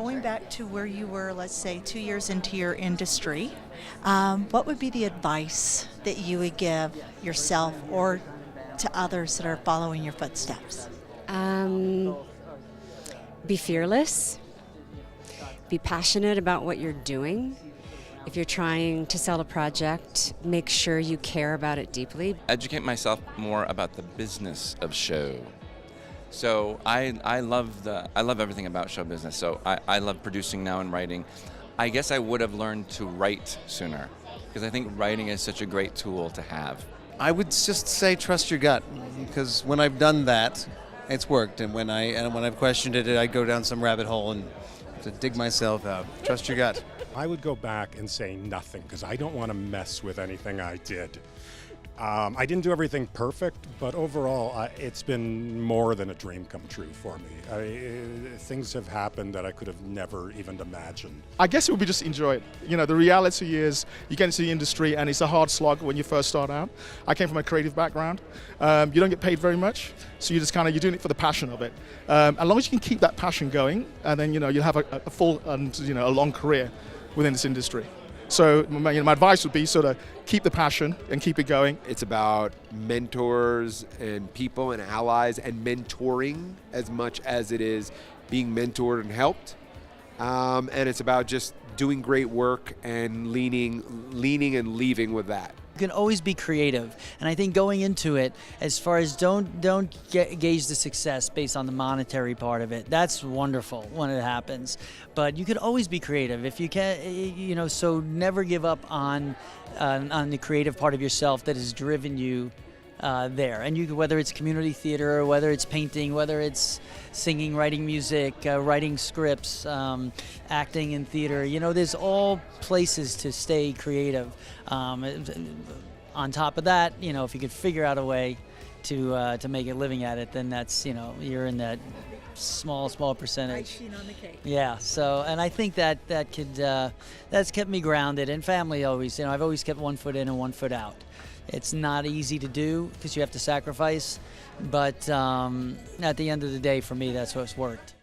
going back to where you were, let's say, 2 years into your industry, what would be the advice that you would give yourself or to others that are following your footsteps? Be fearless. Be passionate about what you're doing. If you're trying to sell a project, make sure you care about it deeply. Educate myself more about the business of show. So I love everything about show business. So I love producing now and writing. I guess I would have learned to write sooner because I think writing is such a great tool to have. I would just say trust your gut, because when I've done that, it's worked. And when I've questioned it, I go down some rabbit hole and to dig myself out. Trust your gut. I would go back and say nothing, because I don't want to mess with anything I did. I didn't do everything perfect, but overall, it's been more than a dream come true for me. Things have happened that I could have never even imagined. I guess it would be just enjoy it. You know, the reality is you get into the industry and it's a hard slog when you first start out. I came from a creative background. You don't get paid very much, so you're doing it for the passion of it. As long as you can keep that passion going, and then you'll have a full and a long career within this industry. So my advice would be sort of keep the passion and keep it going. It's about mentors and people and allies and mentoring as much as it is being mentored and helped. And it's about just doing great work and leaning and leaving with that. You can always be creative, and I think going into it, as far as don't gauge the success based on the monetary part of it. That's wonderful when it happens, but you could always be creative if you can. So never give up on the creative part of yourself that has driven you there. And whether it's community theater, whether it's painting, whether it's singing, writing music, writing scripts, acting in theater, there's all places to stay creative. On top of that, if you could figure out a way to make a living at it, then that's, you're in that small percentage. Icing on the cake. Yeah. So, and I think that's kept me grounded. And family always, I've always kept one foot in and one foot out. It's not easy to do because you have to sacrifice, but at the end of the day, for me, that's what's worked.